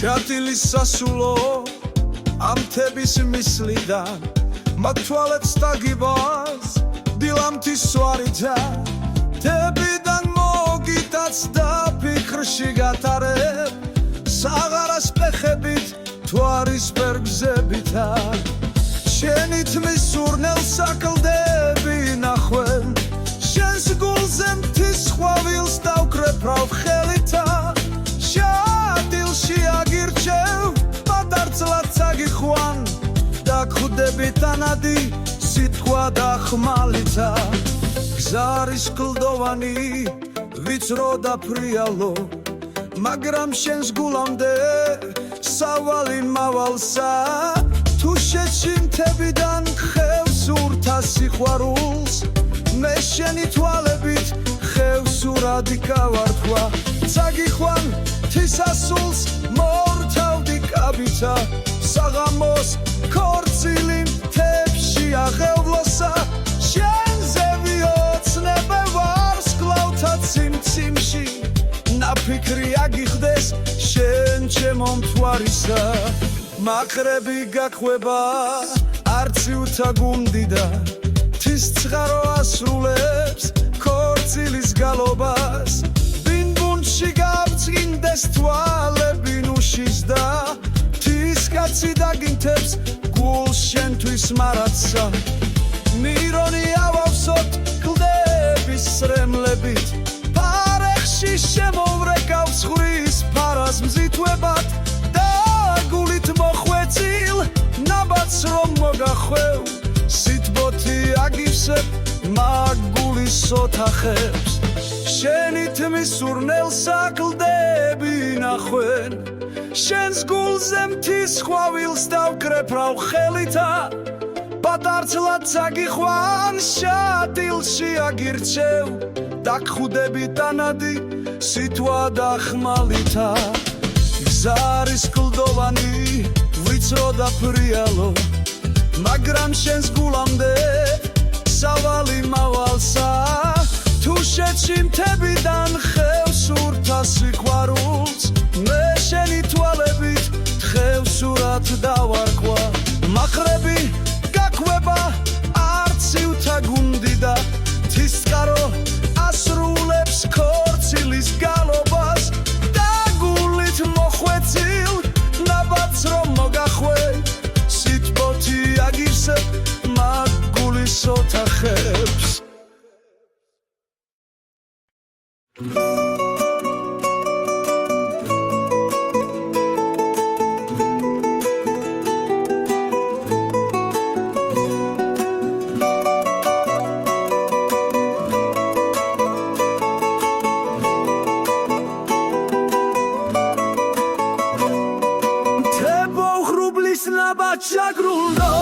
შატილის სასულო ამ თების მისლიდან მაგ თვალებს დაგიბას დილამთის სვარითა თებიდან მოგიტაც და ფიქრში გატარებ საღარას პეხებით თვარის პერგზებითა შენი თმის სურნელს აკლდები ნახვენ შენს გულზე მთის ხვავილს დავკრეფრავ ხელითა შატილში აგირჩევ პატარწლად წაგიხვან დაგხვდები თანადი სიტყვა და ხმალითა გზარის კლდოვანი ვიწრო და ფრიალო მაგრამ შენს გულამდე სავალი მავალსა თუ შეჩიმთებიდან ხევს ურთა სიყვარულს მე შენი თვალებით ხევს ურადი გავართვა წაგიხვან თისასულს მორთავდი კაბითა საღამოს ქორწილი მთებში აღევლოსა შენზე ვიოცნებე ვარს კლავთა ციმციმში ნაფიქრი აგიხდეს შენ ჩემო მთვარისა მაყრები გაყვება არცივთა გუნდიდა თის წყარო ასრულებს ქორწილის გალობას ბინბუნში გავწინდეს თვალები ნუშის და თის კაცი დაგინთებს გულს შენთვის მარაცა მირონი ავავსოთ კლდების სრემლებით პარეხში შემოვრეკავს ხურის ფარას მზითვებად და გულით მოხვეწილ ნაბats რომ მოგახვევ სიტბოთი აგივსებ მაგ გულის ოთახებს შენი თმის სურნელს აკლდები ნახვენ შენს გულზე მთის ხვავილს დავკრეფრავ ხელითა პატარწლად წაგიხვან შატილში აგირჩევ დაგხვდები თანადი სიტყვა და ხმალითა გზარის კლდოვანი ვიწრო და ფრიალო მაგრამ შენს გულამდე სავალი მავალსა თუ შეჩიმთებიდან ხევს ურთა სიყვარულს მე შენი თვალებით ხევს ურად დავარქვა მაყრები გაყვება არცივთა გუნდიდა თის წყარო ასრულებს ქორწილის გალობას და გულით მოხვეწილ ნაბats რომ მოგახვე სიტბოთი აგივსებ მაგ გულის ოთახებს ჩაგრულო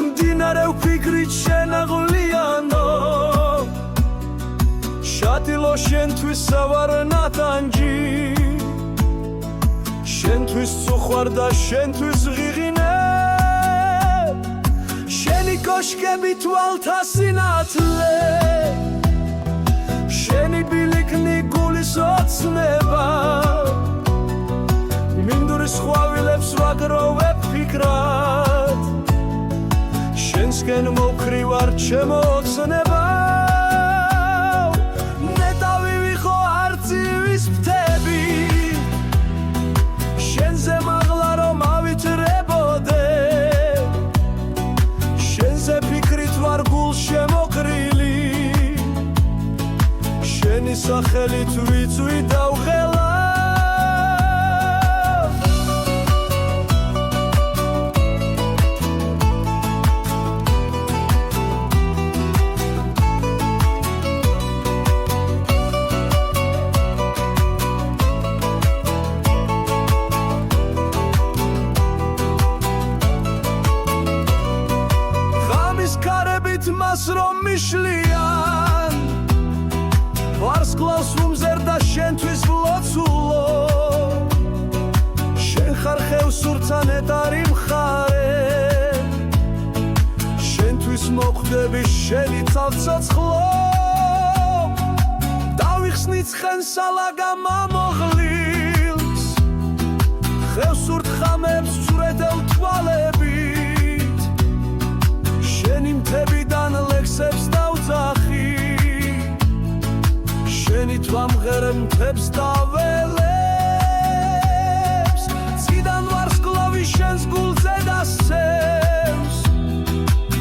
მდინარე ვფიქრით შენაღლიანო შატილო შენთვის სავარ ნათანჯი შენთვის წუხვარ და შენთვის ღიღინე შენი კოშკები თვალთა სინათლე შენი ბილიქნი გულის ოცნება მინდურის ხვავილებს ვაგროვებ ფიქრად შენსკენ მოვქრივარ ჩემო ოცნება ნეტავი ვიხო არწივის ფრთები შენზე მაღლა რომ ავითრებოდე შენზე ფიქრით ვარ გულ შემოყრილი შენი სახელით ვიწვი დავღელა მას რომ მიშლიან ვარსკვლავს უმზერდა შენთვის ვლოცულო შენ ხარ ხევს ურცა ნეტარი მხარე შენთვის მოხვდები შენი ცალცოცხლო დავიხსნი ცხენს ალაგა მამოღლილს მთებს და ველებს წიდან ვარსკვლავი შენს გულზე დასცემს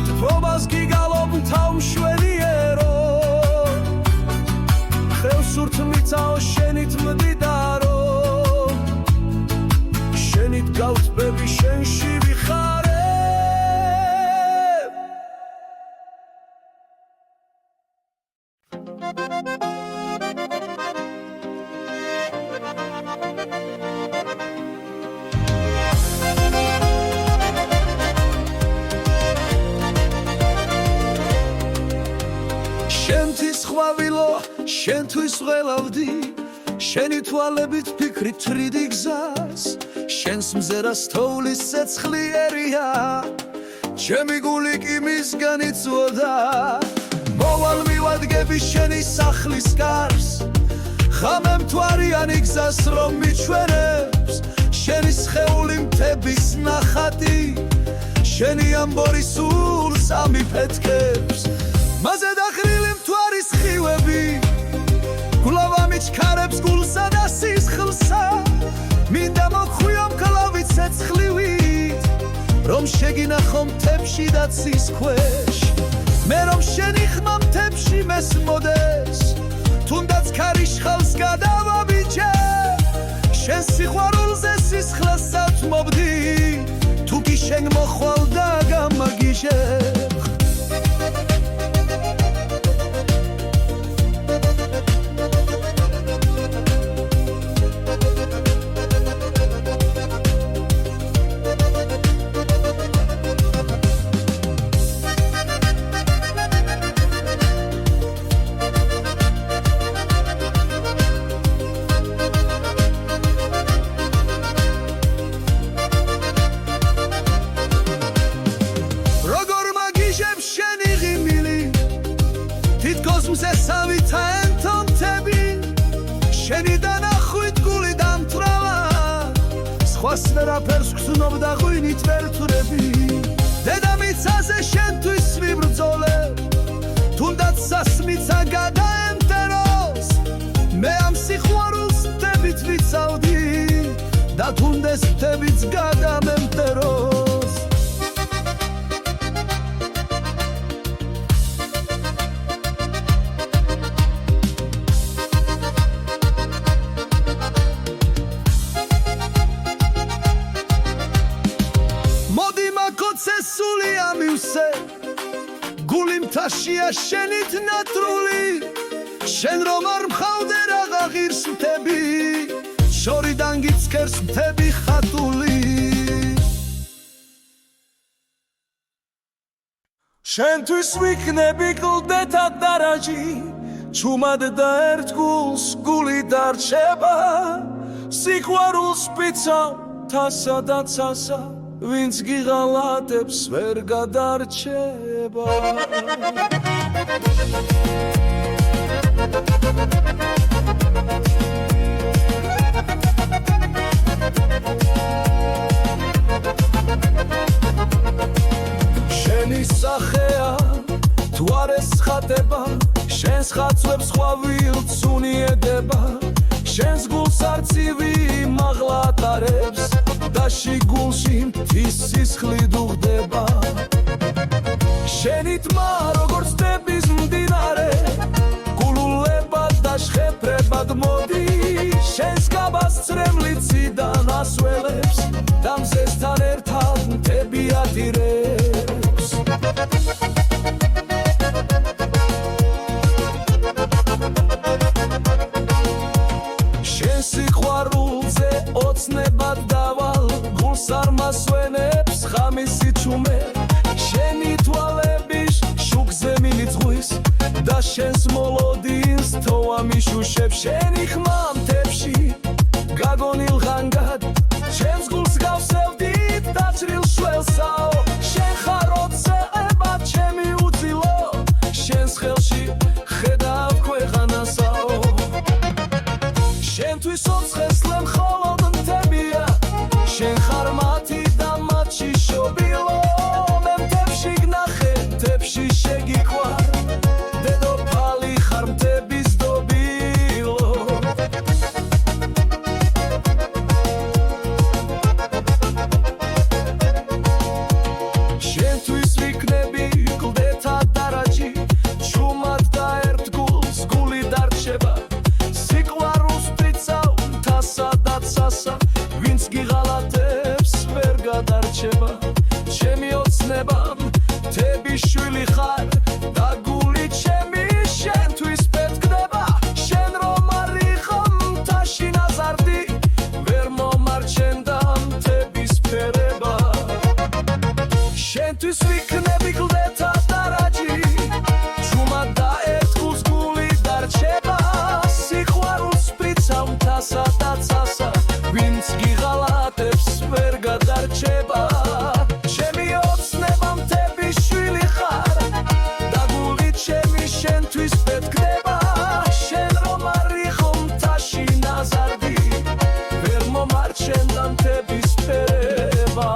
თბობას გიგალობ თავმშვენიერო ხელს ურთმიცაო შენით მდიდარო შენით გავწბები შენში ვიხარებ შენთვის ხვავილო შენთვის ვღელავდი შენი თვალებით ფიქრით თრიდი გზას შენს მზერას თოვლის ცეცხლიერია ჩემი გული კი მისგან იწვოდა მოვალ მივადგები შენი სახლის კარს ხამე მთვარიანი გზას რომ მიჩვენებს შენი სხეული მთების ნახატი შენი ამბორი სულს ამიფეთქებს მასე დახრილი მთვარის ხივები გულავა მიჩქარებს გულსა და სისხლსა მინდა მოხვიო მკლავი ცეცხლივით რომ შეგინახო მთებში და ცის ქვეშ მე რომ შენი ხმა მთებში მესმოდეს თუნდაც ქარიშხალს გადავაბიჯე შენ სიყვარულზე სისხლსაც მობდი თუ კი შენ მოხვალ და გამაგიჟებ მზესავით აენთო მთები შენი დანახვით გული დამთვრალა სხვას ვერაფერს გრძნობდა ღვინით ვერ თვრები დედამიწაზე შენთვის ვიბრძოლე თუნდაც სასმიცა გადაემტეროს მე ამ სიყვარულს მთებით ვიცავდი და თუნდეს მთებიც გადამემტეროს სული ამივსე გული მთაშია შენით ნატრული შენ რომ არ მხავდე რაღა ღირს მთები შორიდან გიცქერს მთები ხატული შენთვის ვიქნები კლდეთა დარაჯი ჩუმად და ერთ გულს გული დარჩება სიყვარულს პიცავ თასა და ცასა ვინც გიღალატებს ვერ გადარჩება შენი სახეა თუ არ ესხატება შენს ხაცვებს ხვავილს უნიედება შენს გულს არცივი მაღლა ატარებს და შიგულში მთის სისხლი დუღდება შენი თმა როგორც დების მდინარე გულულებად და შხეფრებად მოდის შენს გაბას წრემლიციდან ასველებს და მზესთან ერთად მთები ადირებს შენ სიყვარულზე ოცნებად დავალ გულს არ მასვენებს ხამისი ჩუმე შენი თვალების შუქზე მიიწვის და შენს მოლოდინს თოვა მიშუშებს შენი ხმა მთებში გაგონილ ღანგად შენს გულს გავსევდით დაჭრილ შველსაო შენ ხარ ოცნება ჩემი უძილო შენს ხელში ხედავ ქვეყანასაო შენთვის ოცხესლე მხოლოდ მთებია შენ ხარ მათი და მათში შობილო მე მთებში გნახე მთებში შეგიყვარ დედოფალი ხარ მთების დობილო წასა ვინც გიღალატებს ვერ გადარჩება ჩემი ოცნებამ თების შვილი ხარ და გული ჩემი შენთვის პეთქდება შენ რომ არიხარ მთაში ნაზარდი ვერ მომარჩენდა მთების ფერება შენთვის ვიქნები გლდეთა დარაჯი ჩუმად დაერთხულს გული დარჩება სიყვარულს სპრიცავ მთასა და წასა ვინც გიღალატებს ვერ გადარჩება ჩემი ოცნება მთების შვილი ხარ და გული ჩემი შენთვის პეთქდება შენ რომ არიხო მთაში ნაზარდი ვერ მომარჩენდა მთების ფერება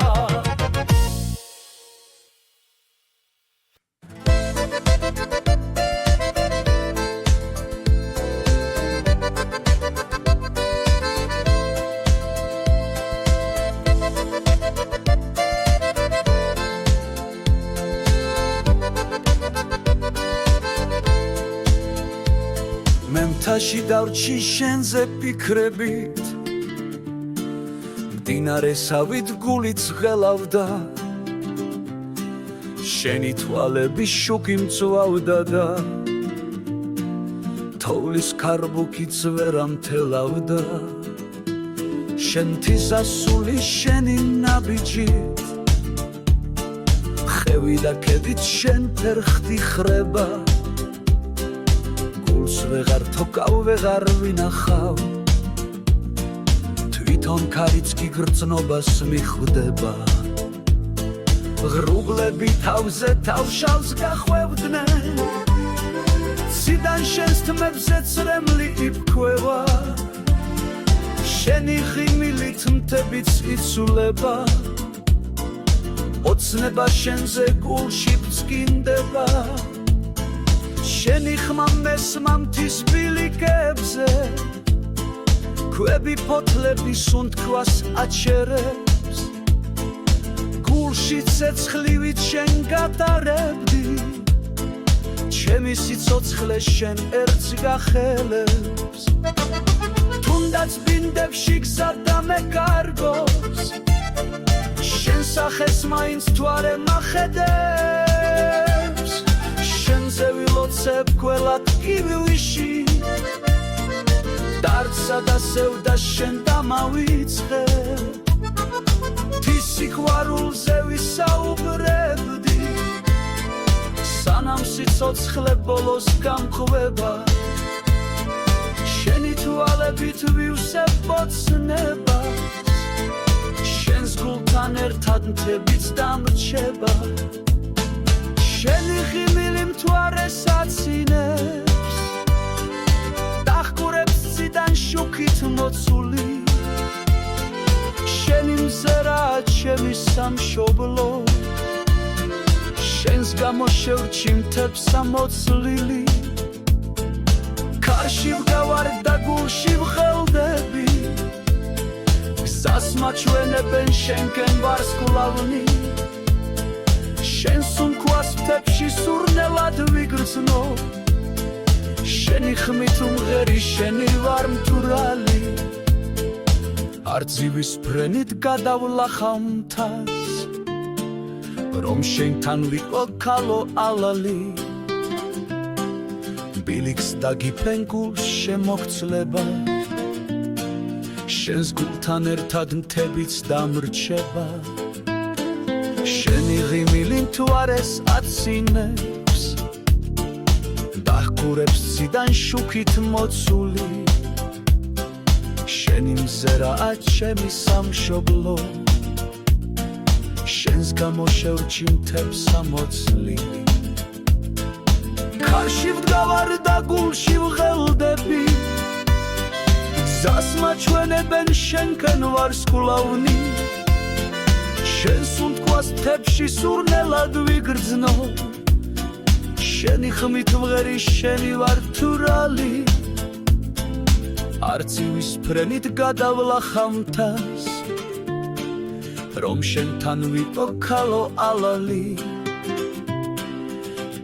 მე მთაში დავრჩი შენზე ფიქრებით მდინარესავით გულიც ღელავდა შენი თვალები შუქი მწვავდა და თოვლის ქარბუქიც ვერ ამთელავდა შენთი სასული შენი ნაბიჯით ხევი და ქედით შენ ფერხთი ხრება ვეღარ თოკავ ვეღარ ვინახავ თვითონ ქარიც კი გრძნობას მიხვდება ღრუბლები თავზე თავშავს გახვევდნენ ციდან შენს თმებზე წრემლი იფქვევა შენი ღიმილით მთებიც იცვლება ოცნება შენზე გულში ბწკინდება შენი ხმა მესმა მთის ბილიკებზე ქვები ფოთლები სუნთქვას აჩერებს გულში ცეცხლივით შენ გადარებდი ჩემი სიცოცხლე შენ ერთს გახელებს თუნდაც ბინდებში გზა დამეკარგოს შენ სახეს მაინც თვარე მახედებს შენზე ვილოცებ ყველად კიბილში დარცსა და სევდა შენ დამავიწყე თის სიყვარულზე ვისაუბრებდი სანამ სიცოცხლე ბოლოს გამყვება შენი თვალებით ვივსებ ოცნებას შენს გულთან ერთად მთებიც დამრჩება შენი ღიმილი მთვარეს აცინებს დახკურებს ციდან შუქით მოცული შენი მზერაა ჩემი სამშობლო შენს გამო შევრჩი მთებს ამოცლილი ქარში ვგავარ და გულში ვხელდები გზას მაჩვენებენ შენკენ ვარსკვლავნი შენ სუნთქვას მთებში სურნელად ვიგრძნო შენი ხმით უმღერი შენი ვარ მტვრალი არწივის ფრენით გადავლახავ მთას რომ შენთან ვიყო ქალო ალალი ბილიქს დაგიფრენ გულს შემოქცლება შენს გულთან ერთად მთებიც დამრჩება შენი ღიმილი მთვარეს აცინებს დახკურებს ციდან შუქით მოცული შენი მზერაა ჩემი სამშობლო შენს გამო შევრჩი მთებს ამოცლილი ქარში ვდგავარ და გულში ვღელდები გზას მაჩვენებენ შენკენ ვარსკვლავნი შენ სუნთქვას მთებში სურნელად ვიგრძნო შენი ხმით ვღერი შენი ვარ თურალი არწივის ფრენით გადავლახავ მთას რომ შენთან ვიყო ქალო ალალი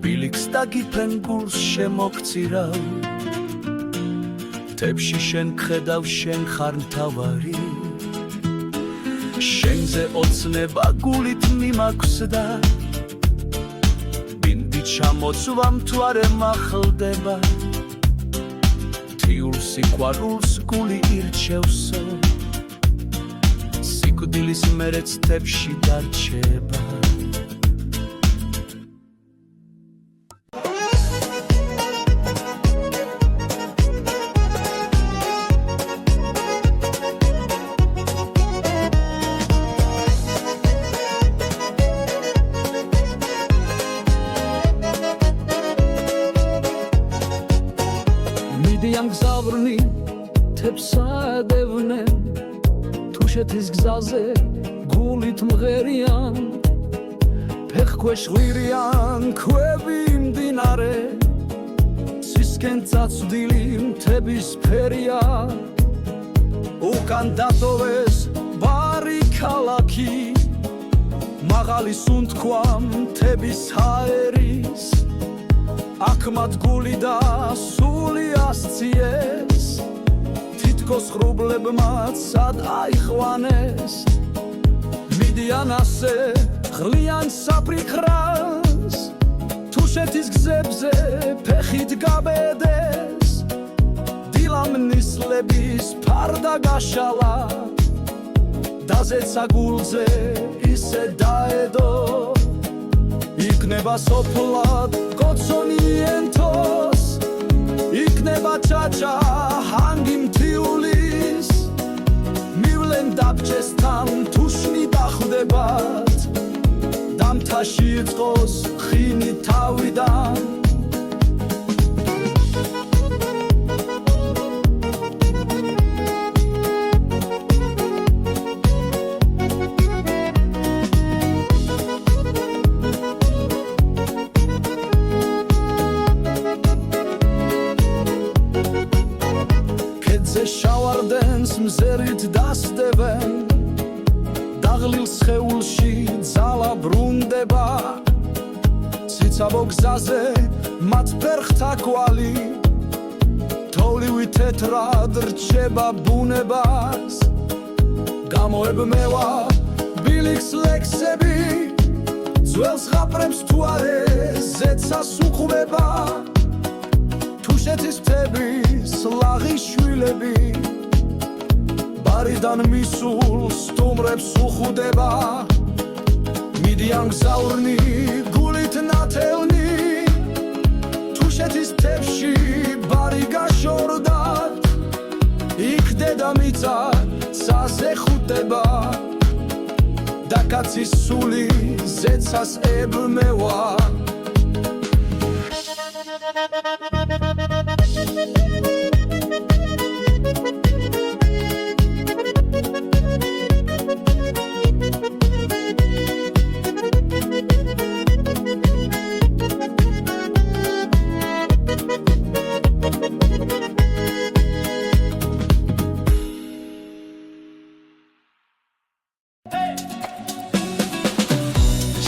ბილიქს დაგიფრენ გულს შემოგწირავ მთებში შენ ხედავ შენ ხარ მთავარი შენზე ოცნება გულით მიმაქვს და ბინდი ჩამოცვა მთვარე მახლდება თიულ სიყვარულს გული ირჩევსო სიკვდილის მერეც თებში დარჩება მიდიან გზავრნი თებსადევნენ თუშეთის გზაზე გულით მღერიან ფეხქვეშ ღვირიან ქვები მდინარე სისკენ წაწვდილი მთების ფერია უკან დატოვეს ბარი ქალაქი მაღალი სუნთქვა მთების ჰაერის აქ მათ გული და სული ასციეს თითქოს ღრუბლებმაც სად აიხვანეს მიდიან ასე ღლიან საფრიქრას თუშეთის გზებზე ფეხით გაბედეს დილამნისლების ფარდა გაშალა დაზეცა გულზე ისე დაედო იქნება სოფლად კოცონიენთოს იქნება ჩაჩა ჰანგი მთიულის მივლენ დაბჭესთან თუშნი დახვდებათ დამთაში იწყოს ხინი თავიდან შავარდენს მზერით დასდებენ დაღლილ სხეულში ძალა ბრუნდება ციცაბო გზაზე მათ ფერხთა კვალი თოვლივი თეთრად რჩება ბუნებას გამოებმევა ბილიქს ლექსები ძველს ხაპრებს თუ არე ზეცას უყვება თუშეთის მთების ლაღი შვილები ბარიდან მისულ სტუმრებს უხუდება მიდიან გზავრნი გულით ნათელნი თუშეთის მთებში ბარი გაშორდათ იქ დედამიწა საზეხუტება და კაცის სული ზეცას ებმევა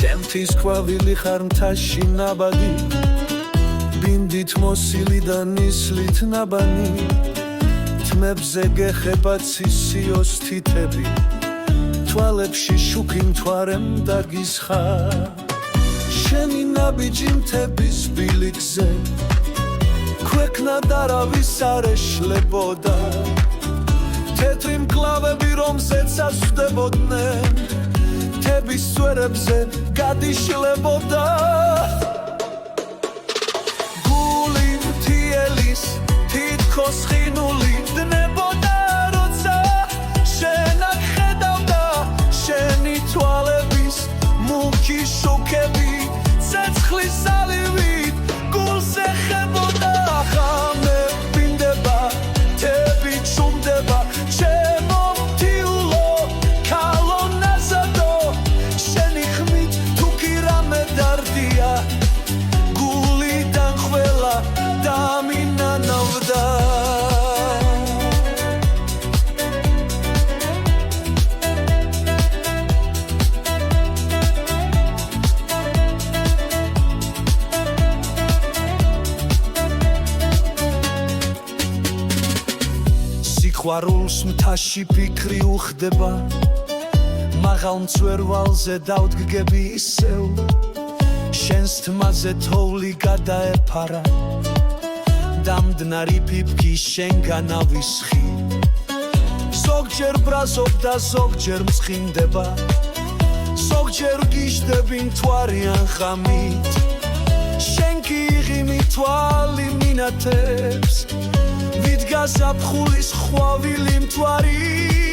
ჩემთვის ყვავილი ხარ მთაში ნაბადი ბინდით მოსილი და ნისლით ნაბანი თმებზე გეხება ცისიოს თითები თვალებში შუქი მთვარემ დაგისხა შენი ნაბიჯი მთების ბილიქზე ქვეყნა დარავის არ ეშლებოდა თეთრი მკლავები რომზეც ასვდებოდნენ თების სვერებზე გადიშლებოდა გული მთიელის თითქოს ხინული დნებოდა როცა შენ აქ ხედავდა შენი თვალების მუქი შუქები ცეცხლის სალივით გულს ეხებოდა ხამე ბინდება თები ჩუმდება ჩემო მთიულო ქალონაზადო შენი ხმით თუ კი რამე დარდია გულიდან ყველა დამინანავდა სიყვარულს მთაში ფიქრი უხდება მაღალ მწვერვალზე დავდგები ისევ შენს თმაზე თოვლი გადაეფარა დამდნარი ფიფქი შენგან ავისხი ზოგჯერ ბრაზობ და ზოგჯერ მსხინდება ზოგჯერ გიჟდები მთვარიან ღამით შენ კი იღიმი თვალი მინათებს ვიდგა ზაფხულის ხვავილი მთვარი